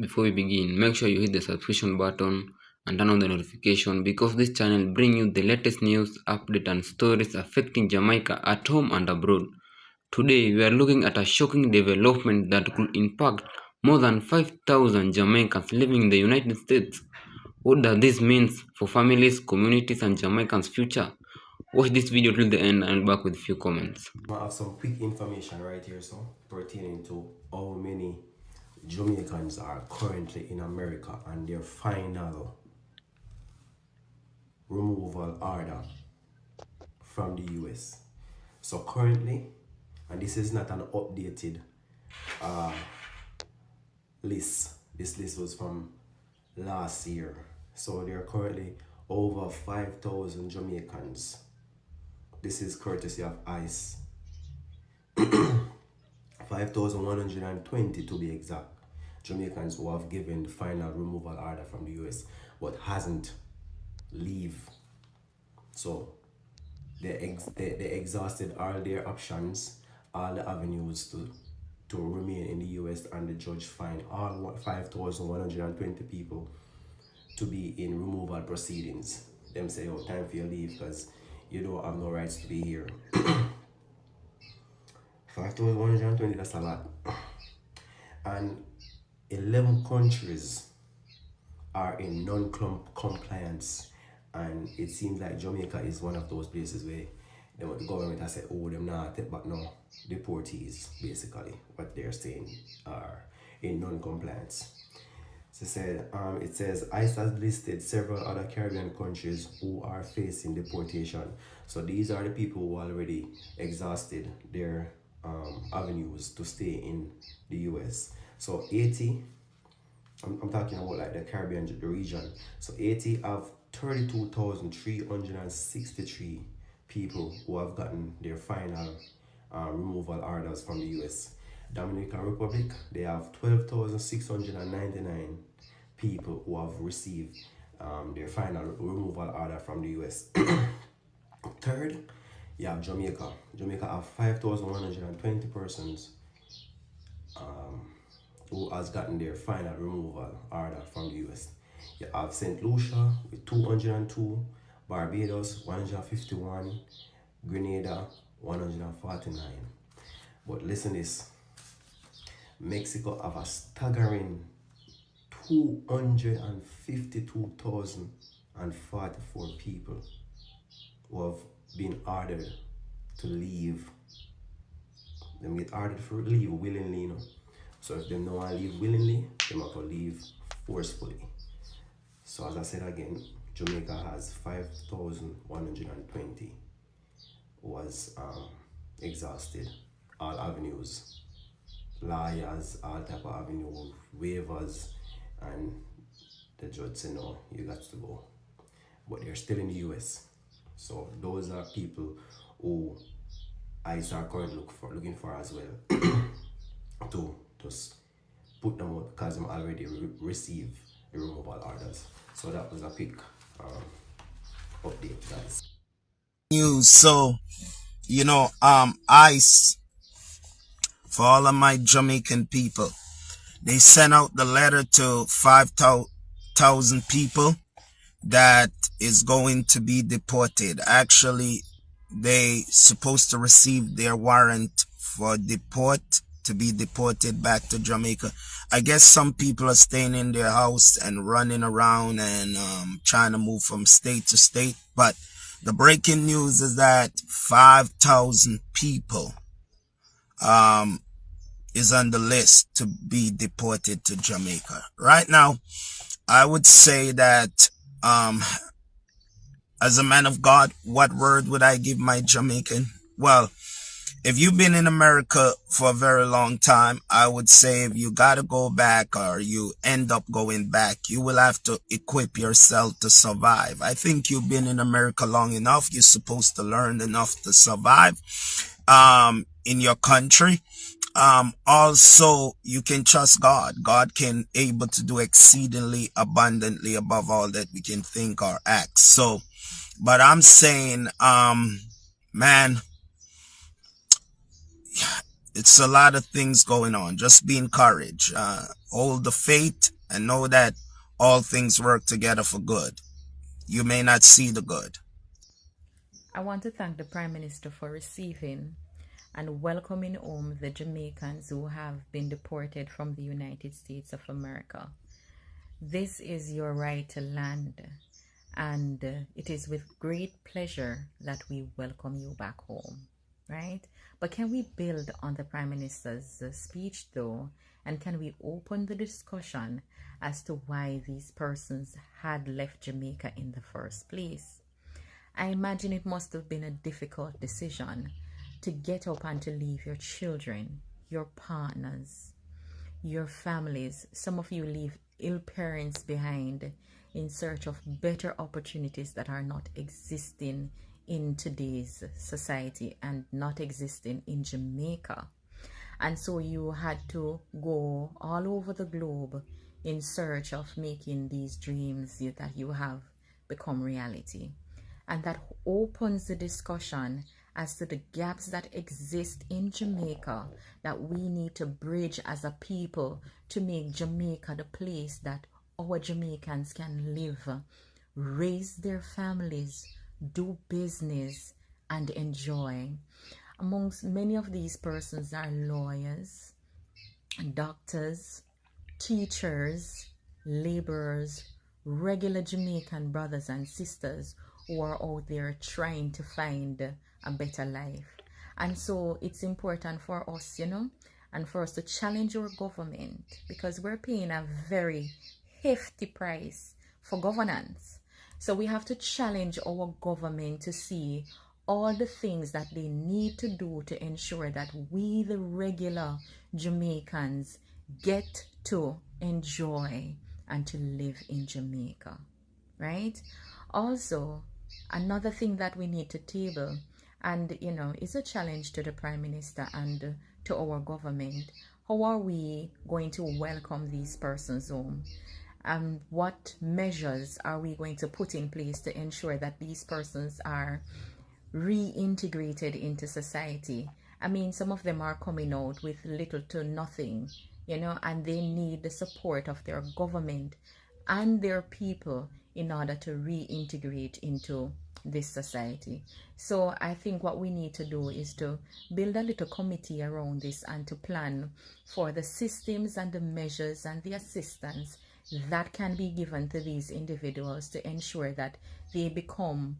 Before we begin, make sure you hit the subscription button and turn on the notification because this channel brings you the latest news, updates and stories affecting Jamaica at home and abroad. Today, we are looking at a shocking development that could impact more than 5,000 Jamaicans living in the United States. What does this mean for families, communities and Jamaicans' future? Watch this video till the end and I'll be back with a few comments. I have some quick information right here, so pertaining to how many Jamaicans are currently in America and their final removal order from the US. So currently, and this is not an updated list. This list was from last year. So there are currently over 5,000 Jamaicans. This is courtesy of ICE. 5,120 to be exact, Jamaicans who have given the final removal order from the US but hasn't leave. So they exhausted all their options, all the avenues to remain in the US, and the judge fined all 5,120 people to be in removal proceedings. Them say, oh, time for your leave because you don't have no rights to be here. 5,120, that's a lot. And 11 countries are in non-compliance, and it seems like Jamaica is one of those places where the government has said, oh, them not take back no deportees, basically what they're saying are in non-compliance. So it says ICE has listed several other Caribbean countries who are facing deportation. So these are the people who already exhausted their avenues to stay in the US. So 80, I'm talking about like the Caribbean region. So 80 have 32,363 people who have gotten their final removal orders from the US. Dominican Republic, they have 12,699 people who have received their final removal order from the US. Third, you have Jamaica. Jamaica have 5,120 persons who has gotten their final removal order from the US. You have St. Lucia with 202, Barbados 151, Grenada 149. But listen this, Mexico have a staggering 252,044 people who have been ordered to leave. Them get ordered for leave willingly, you know. So if they don't want to leave willingly, they have to leave forcefully. So as I said again, Jamaica has 5,120 was exhausted all avenues, lawyers, all type of avenue, waivers, and the judge said no, you got to go. But they're still in the US. So those are people who ICE are currently looking for as well to just put them out because they already received the removal orders. So that was a quick update, guys. News. So, ICE, for all of my Jamaican people, they sent out the letter to 5,000 people that is going to be deported. Actually, they supposed to receive their warrant for to be deported back to Jamaica. I guess some people are staying in their house and running around and trying to move from state to state. But the breaking news is that 5,000 people is on the list to be deported to Jamaica. Right now, I would say that as a man of God, what word would I give my Jamaican? Well, if you've been in America for a very long time, I would say if you got to go back or you end up going back, you will have to equip yourself to survive. I think you've been in America long enough. You're supposed to learn enough to survive in your country. Also, you can trust God. God can able to do exceedingly abundantly above all that we can think or act. So, but I'm saying, man, It's a lot of things going on. Just be encouraged. Hold the faith and know that all things work together for good. You may not see the good. I want to thank the Prime Minister for receiving and welcoming home the Jamaicans who have been deported from the United States of America. This is your right to land, and it is with great pleasure that we welcome you back home, right? But can we build on the Prime Minister's speech though, and can we open the discussion as to why these persons had left Jamaica in the first place? I imagine it must have been a difficult decision to get up and to leave your children, your partners, your families. Some of you leave ill parents behind in search of better opportunities that are not existing in today's society and not existing in Jamaica. And so you had to go all over the globe in search of making these dreams that you have become reality. And that opens the discussion as to the gaps that exist in Jamaica that we need to bridge as a people to make Jamaica the place that our Jamaicans can live, raise their families, do business, and enjoy. Amongst many of these persons are lawyers, doctors, teachers, laborers, regular Jamaican brothers and sisters who are out there trying to find a better life. And so it's important for us, and for us to challenge our government, because we're paying a very hefty price for governance. So we have to challenge our government to see all the things that they need to do to ensure that we, the regular Jamaicans, get to enjoy and to live in Jamaica, right? Also, another thing that we need to table, and is a challenge to the Prime Minister and to our government: how are we going to welcome these persons home? And what measures are we going to put in place to ensure that these persons are reintegrated into society? I mean, some of them are coming out with little to nothing, and they need the support of their government and their people in order to reintegrate into this society. So I think what we need to do is to build a little committee around this and to plan for the systems and the measures and the assistance that can be given to these individuals to ensure that they become,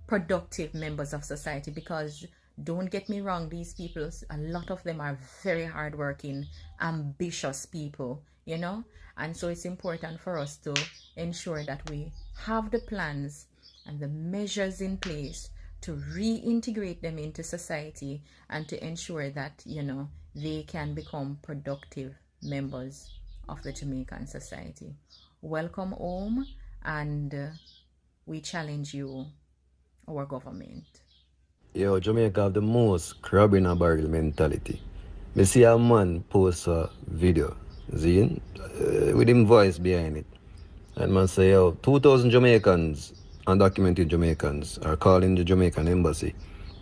productive members of society. Because don't get me wrong, these people, a lot of them are very hardworking, ambitious people, and so it's important for us to ensure that we have the plans and the measures in place to reintegrate them into society and to ensure that, they can become productive members of the Jamaican society. Welcome home, and we challenge you, our government. Yo, Jamaica have the most crab in a barrel mentality. Me see a man post a video, see, with him voice behind it. And man say, yo, 2,000 Jamaicans, undocumented Jamaicans, are calling the Jamaican embassy,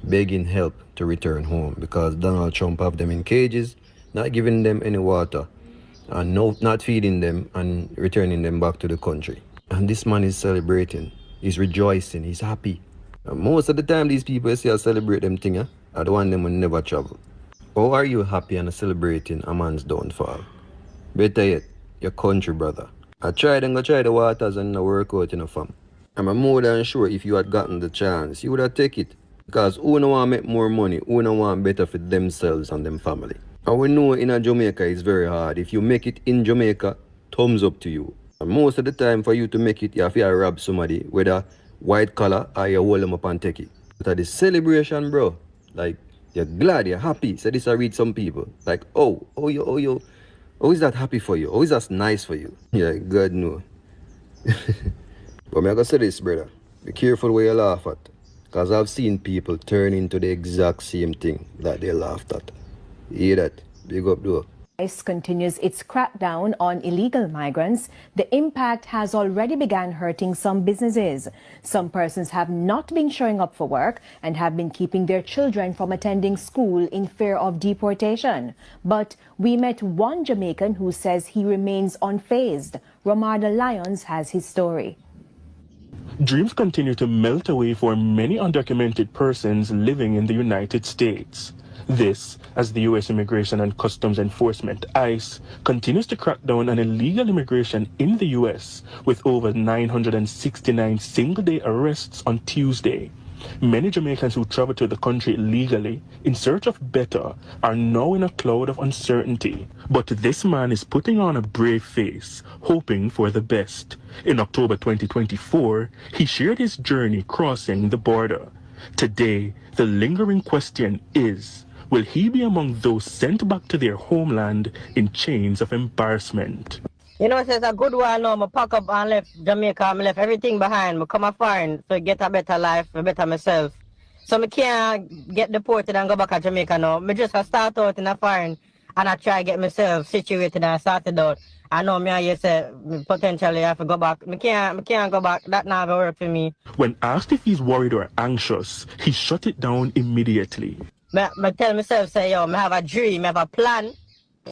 begging help to return home because Donald Trump have them in cages, not giving them any water, and not feeding them and returning them back to the country. And this man is celebrating, he's rejoicing, he's happy. And most of the time, these people say I celebrate them thing, are the one them will never travel. How are you happy and celebrating a man's downfall? Better yet, your country, brother. I tried and go try the waters and I work out in a farm. I'm more than sure if you had gotten the chance, you would have taken it. Because who no want make more money, who no want better for themselves and them family. And we know in a Jamaica it's very hard. If you make it in Jamaica, thumbs up to you. And most of the time for you to make it, you have to rob somebody, whether white collar or you hold them up and take it. But the celebration, bro, like, you're glad, you're happy. So this I read some people. Like, oh, is that happy for you? Oh, is that nice for you? Yeah, God no. But me I gotta say this, brother. Be careful where you laugh at. Because I've seen people turn into the exact same thing that they laughed at. You hear that? Big up, though. ICE continues its crackdown on illegal migrants, the impact has already begun hurting some businesses. Some persons have not been showing up for work and have been keeping their children from attending school in fear of deportation. But we met one Jamaican who says he remains unfazed. Romarda Lyons has his story. Dreams continue to melt away for many undocumented persons living in the United States. This, as the U.S. Immigration and Customs Enforcement, ICE, continues to crack down on illegal immigration in the U.S. with over 969 single-day arrests on Tuesday. Many Jamaicans who travel to the country illegally in search of better are now in a cloud of uncertainty. But this man is putting on a brave face, hoping for the best. In October 2024, he shared his journey crossing the border. Today, the lingering question is, will he be among those sent back to their homeland in chains of embarrassment? You know, it's a good while now. I pack up and left Jamaica. I left everything behind. I come a foreign to get a better life, a better myself. So I can't get deported and go back to Jamaica now. I just start out in a foreign and I try to get myself situated and started out. I know me, I say potentially I have to go back. I can't go back. That never work for me. When asked if he's worried or anxious, he shut it down immediately. I tell myself, say, yo, I have a dream, I have a plan.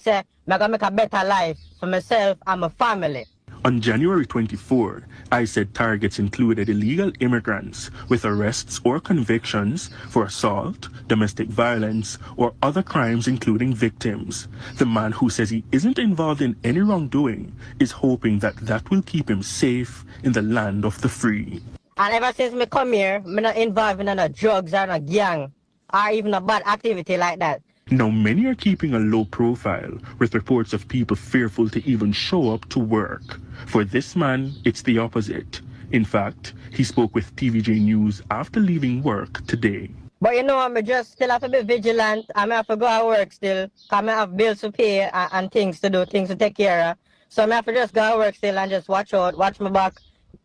Say, I'm going to make a better life for myself and my family. On January 24, I said targets included illegal immigrants with arrests or convictions for assault, domestic violence, or other crimes including victims. The man who says he isn't involved in any wrongdoing is hoping that that will keep him safe in the land of the free. And ever since I come here, I'm not involved in no drugs or no gang or even a bad activity like that. Now, many are keeping a low profile, with reports of people fearful to even show up to work. For this man, it's the opposite. In fact, he spoke with TVJ News after leaving work today. But you know, I just still have to be vigilant. I have to go to work still, because I have bills to pay and things to do, things to take care of. So I have to just go to work still and just watch out, watch my back,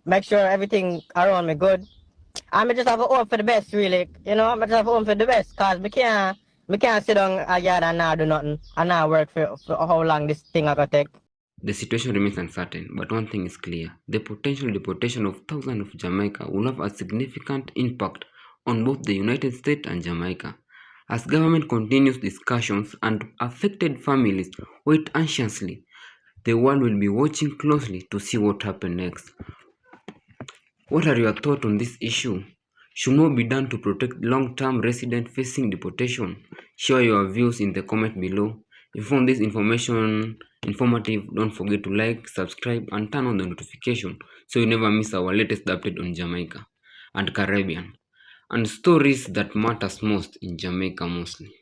make sure everything around me good. I just have a hope for the best, really. You know, I just have a hope for the best, because I can't sit down a yard and not do nothing and not work for how long this thing I got take. The situation remains uncertain, but one thing is clear. The potential deportation of thousands of Jamaica will have a significant impact on both the United States and Jamaica. As government continues discussions and affected families wait anxiously, the world will be watching closely to see what happens next. What are your thoughts on this issue? Should more be done to protect long-term residents facing deportation? Share your views in the comment below. If you found this information informative, don't forget to like, subscribe, and turn on the notification so you never miss our latest update on Jamaica and Caribbean and stories that matters most in Jamaica mostly.